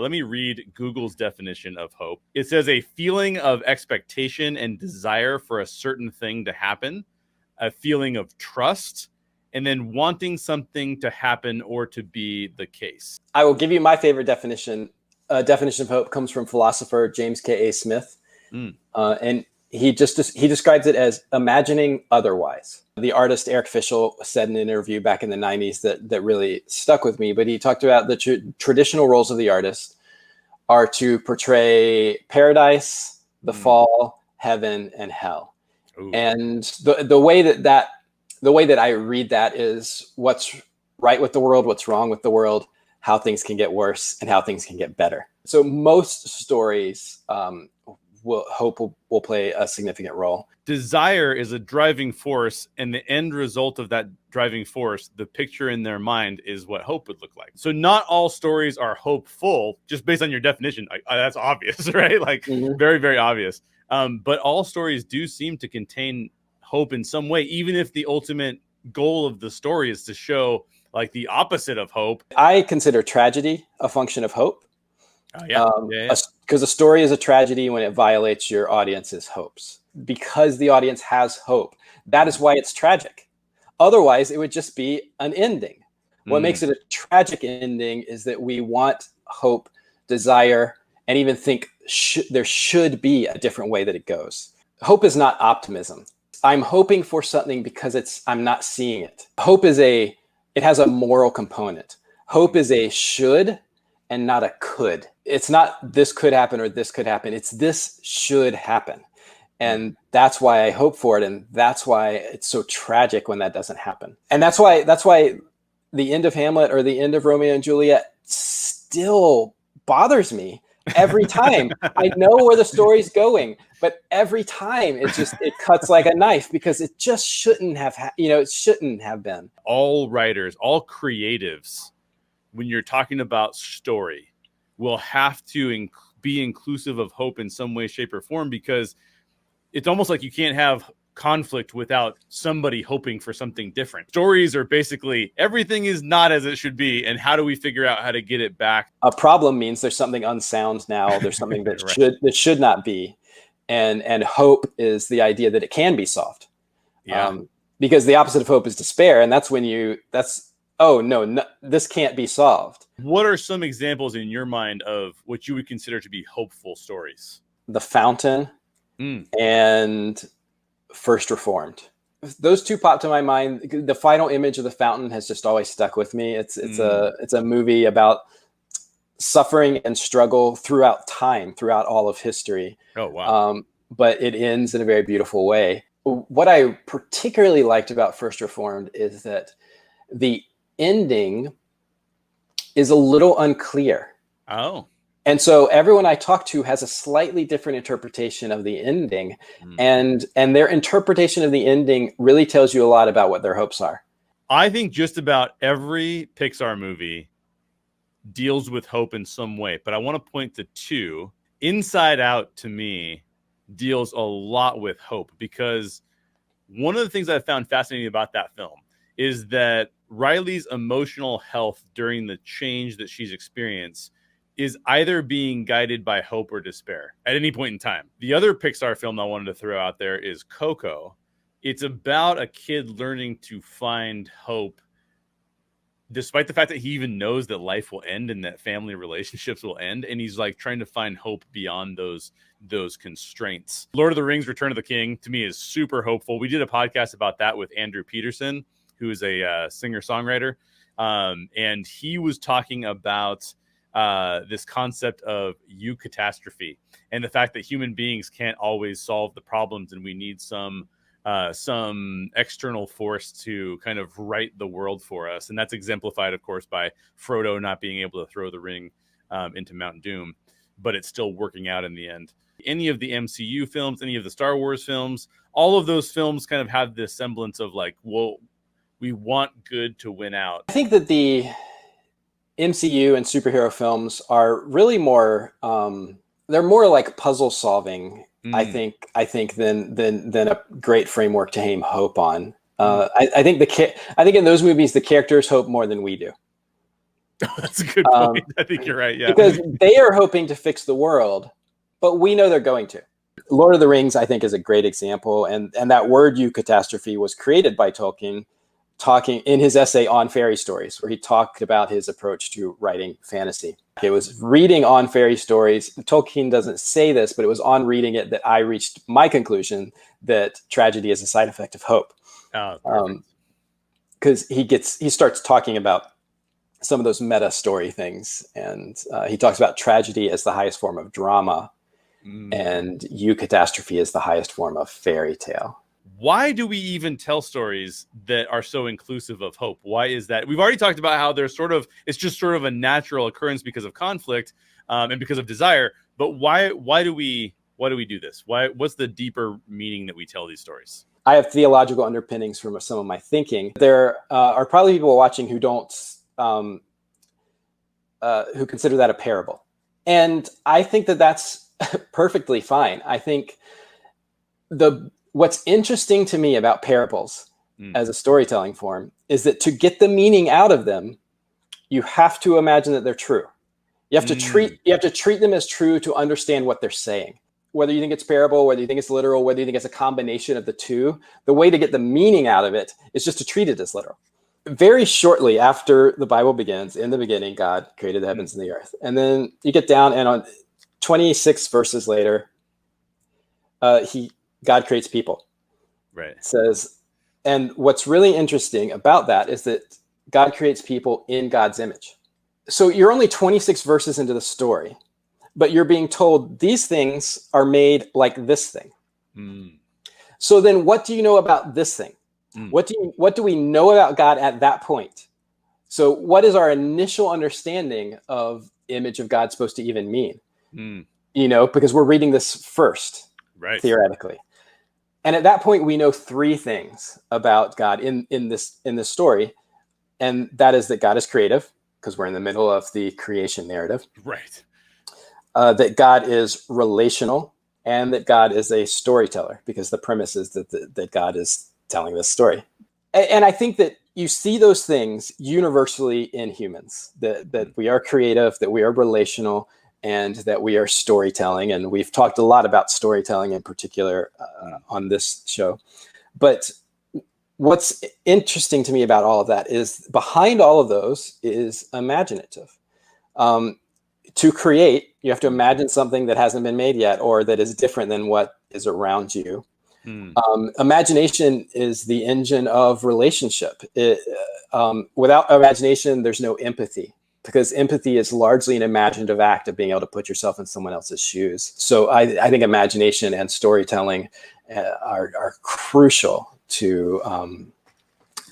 Let me read Google's definition of hope. It says a feeling of expectation and desire for a certain thing to happen, a feeling of trust, and then wanting something to happen or to be the case. I will give you my favorite definition. Definition of hope comes from philosopher James K.A. Smith. And he describes it as imagining otherwise. The artist Eric Fischel said in an interview back in the 90s that really stuck with me, but he talked about the traditional roles of the artist are to portray paradise, the fall, heaven, and hell. Ooh. And the way that I read that is what's right with the world, what's wrong with the world, how things can get worse, and how things can get better. So most stories, hope will play a significant role. Desire is a driving force, and the end result of that driving force, the picture in their mind, is what hope would look like. So not all stories are hopeful, just based on your definition. That's obvious, right? Like very, very obvious. But all stories do seem to contain hope in some way, even if the ultimate goal of the story is to show like the opposite of hope. I consider tragedy a function of hope. Oh, yeah. Because a story is a tragedy when it violates your audience's hopes. Because the audience has hope, that is why it's tragic. Otherwise, it would just be an ending. What makes it a tragic ending is that we want hope, desire, and even think there should be a different way that it goes. Hope is not optimism. I'm hoping for something because I'm not seeing it. Hope it has a moral component. Hope is a should and not a could. It's not this could happen or this could happen. It's this should happen. And that's why I hope for it. And that's why it's so tragic when that doesn't happen. And that's why the end of Hamlet or the end of Romeo and Juliet still bothers me every time. I know where the story's going, but every time it cuts like a knife because it just shouldn't have, it shouldn't have been. All writers, all creatives, when you're talking about story, will have to be inclusive of hope in some way, shape, or form, because it's almost like you can't have conflict without somebody hoping for something different. Stories are basically everything is not as it should be, and how do we figure out how to get it back? A problem means there's something unsound now. There's something that right. should not be, and hope is the idea that it can be solved. Yeah. Because the opposite of hope is despair, and that's when oh no, this can't be solved. What are some examples in your mind of what you would consider to be hopeful stories? The Fountain and First Reformed. Those two popped to my mind. The final image of the fountain has just always stuck with me. It's a movie about suffering and struggle throughout time, throughout all of history. Oh wow! But it ends in a very beautiful way. What I particularly liked about First Reformed is that the ending is a little unclear. Oh. And so everyone I talk to has a slightly different interpretation of the ending, and their interpretation of the ending really tells you a lot about what their hopes are. I think just about every Pixar movie deals with hope in some way, but I want to point to two. Inside Out, to me, deals a lot with hope, because one of the things I found fascinating about that film is that Riley's emotional health during the change that she's experienced is either being guided by hope or despair at any point in time. The other Pixar film I wanted to throw out there is Coco. It's about a kid learning to find hope, despite the fact that he even knows that life will end and that family relationships will end. And he's like trying to find hope beyond those constraints. Lord of the Rings, Return of the King, to me, is super hopeful. We did a podcast about that with Andrew Peterson, who is a singer-songwriter. And he was talking about this concept of eucatastrophe and the fact that human beings can't always solve the problems, and we need some external force to kind of right the world for us. And that's exemplified, of course, by Frodo not being able to throw the ring into Mount Doom, but it's still working out in the end. Any of the MCU films, any of the Star Wars films, all of those films kind of have this semblance of like, well, we want good to win out. I think that the MCU and superhero films are really more they're more like puzzle solving, I think than a great framework to aim hope on. I think in those movies the characters hope more than we do. That's a good point. I think you're right. Yeah. Because they are hoping to fix the world, but we know they're going to. Lord of the Rings, I think, is a great example. And that word eucatastrophe was created by Tolkien talking in his essay on fairy stories, where he talked about his approach to writing fantasy. It was reading on fairy stories. Tolkien doesn't say this, but it was on reading it that I reached my conclusion that tragedy is a side effect of hope. Because he starts talking about some of those meta story things. And he talks about tragedy as the highest form of drama, and eucatastrophe is the highest form of fairy tale. Why do we even tell stories that are so inclusive of hope? Why is that? We've already talked about how it's just sort of a natural occurrence because of conflict and because of desire. But why do we do this? What's the deeper meaning that we tell these stories? I have theological underpinnings from some of my thinking. There are probably people watching who don't who consider that a parable, and I think that that's perfectly fine. I think what's interesting to me about parables as a storytelling form is that to get the meaning out of them, you have to imagine that they're true. You have to treat them as true to understand what they're saying. Whether you think it's parable, whether you think it's literal, whether you think it's a combination of the two, the way to get the meaning out of it is just to treat it as literal. Very shortly after the Bible begins, in the beginning, God created the heavens and the earth. And then you get down, and on 26 verses later, God creates people. Right. It says, and what's really interesting about that is that God creates people in God's image. So you're only 26 verses into the story, but you're being told these things are made like this thing. So then what do you know about this thing? What do we know about God at that point? So what is our initial understanding of image of God supposed to even mean? Because we're reading this first, right, theoretically. And at that point, we know three things about God in this story. And that is that God is creative, because we're in the middle of the creation narrative. Right. That God is relational, and that God is a storyteller, because the premise is that God is telling this story. And I think that you see those things universally in humans, that we are creative, that we are relational, and that we are storytelling. And we've talked a lot about storytelling in particular on this show. But what's interesting to me about all of that is behind all of those is imaginative. To create, you have to imagine something that hasn't been made yet, or that is different than what is around you. Imagination is the engine of relationship. Without imagination, there's no empathy, because empathy is largely an imaginative act of being able to put yourself in someone else's shoes. So I think imagination and storytelling are crucial to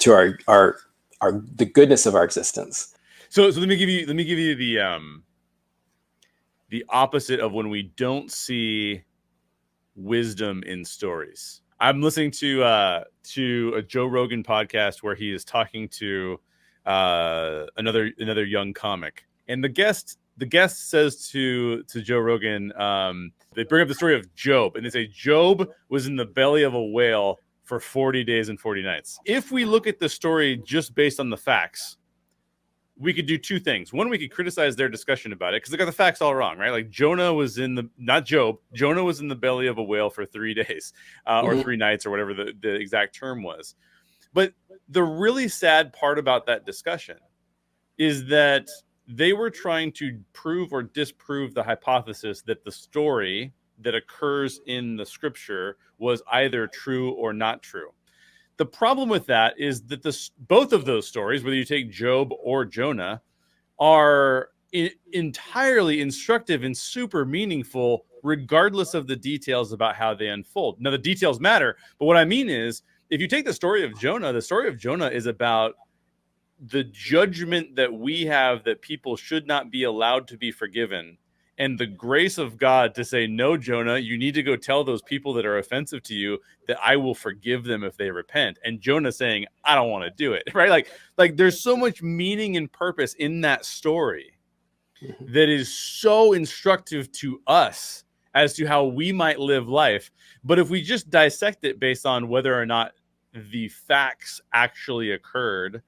the goodness of our existence. So let me give you the opposite of when we don't see wisdom in stories. I'm listening to a Joe Rogan podcast where he is talking to another young comic, and the guest says to Joe Rogan, they bring up the story of Job, and they say Job was in the belly of a whale for 40 days and 40 nights. If we look at the story just based on the facts, we could do two things. One, we could criticize their discussion about it because they got the facts all wrong, right? Like Jonah was Jonah was in the belly of a whale for 3 days or 3 nights or whatever the exact term was. But the really sad part about that discussion is that they were trying to prove or disprove the hypothesis that the story that occurs in the scripture was either true or not true. The problem with that is that both of those stories, whether you take Job or Jonah, are entirely instructive and super meaningful, regardless of the details about how they unfold. Now, the details matter, but what I mean is, if you take the story of Jonah is about the judgment that we have that people should not be allowed to be forgiven, and the grace of God to say, no, Jonah, you need to go tell those people that are offensive to you that I will forgive them if they repent. And Jonah saying, I don't want to do it, right? Like there's so much meaning and purpose in that story that is so instructive to us as to how we might live life. But if we just dissect it based on whether or not the facts actually occurred,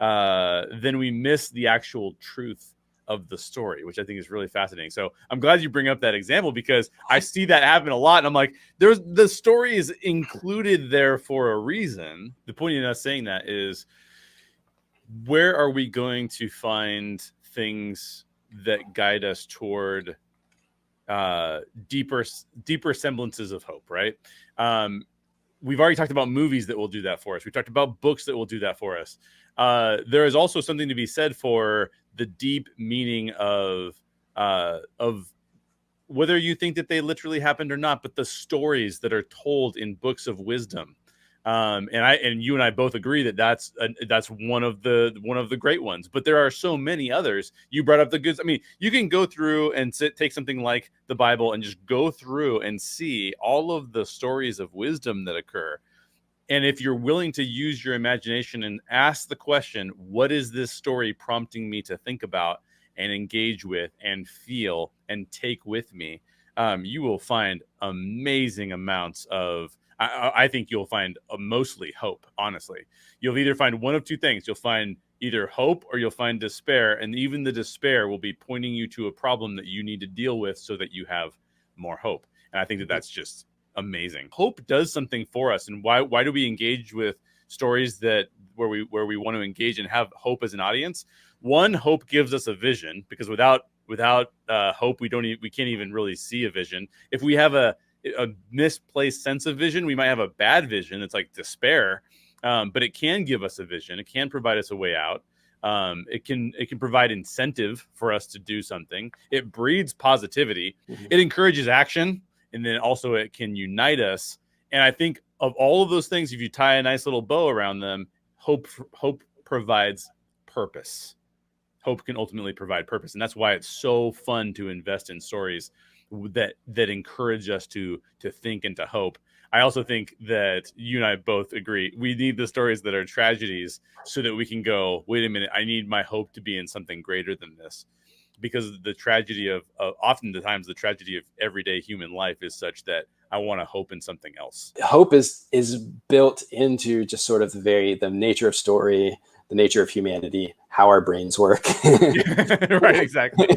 then we miss the actual truth of the story, which I think is really fascinating. So I'm glad you bring up that example, because I see that happen a lot. And I'm like, the story is included there for a reason. The point in us saying that is, where are we going to find things that guide us toward deeper semblances of hope, right? We've already talked about movies that will do that for us. We talked about books that will do that for us. There is also something to be said for the deep meaning of whether you think that they literally happened or not, but the stories that are told in books of wisdom. And you and I both agree that that's one of the great ones. But there are so many others. You brought up the goods. I mean, you can go through and take something like the Bible and just go through and see all of the stories of wisdom that occur. And if you're willing to use your imagination and ask the question, what is this story prompting me to think about and engage with and feel and take with me, you will find amazing amounts of, I think you'll find mostly hope, honestly. You'll either find one of two things. You'll find either hope or you'll find despair. And even the despair will be pointing you to a problem that you need to deal with so that you have more hope. And I think that that's just amazing. Hope does something for us. And why do we engage with stories that where we want to engage and have hope as an audience? One, hope gives us a vision, because without hope, we can't even really see a vision. If we have a misplaced sense of vision, we might have a bad vision. It's like despair, but it can give us a vision. It can provide us a way out. It can provide incentive for us to do something. It breeds positivity. Mm-hmm. It encourages action, and then also it can unite us. And I think of all of those things, if you tie a nice little bow around them, hope provides purpose. Hope can ultimately provide purpose, and that's why it's so fun to invest in stories that encourage us to think and to hope. I also think that you and I both agree we need the stories that are tragedies so that we can go, wait a minute, I need my hope to be in something greater than this, because the tragedy of oftentimes the tragedy of everyday human life is such that I want to hope in something else. Hope is built into just sort of the nature of story, the nature of humanity, how our brains work. Right, exactly.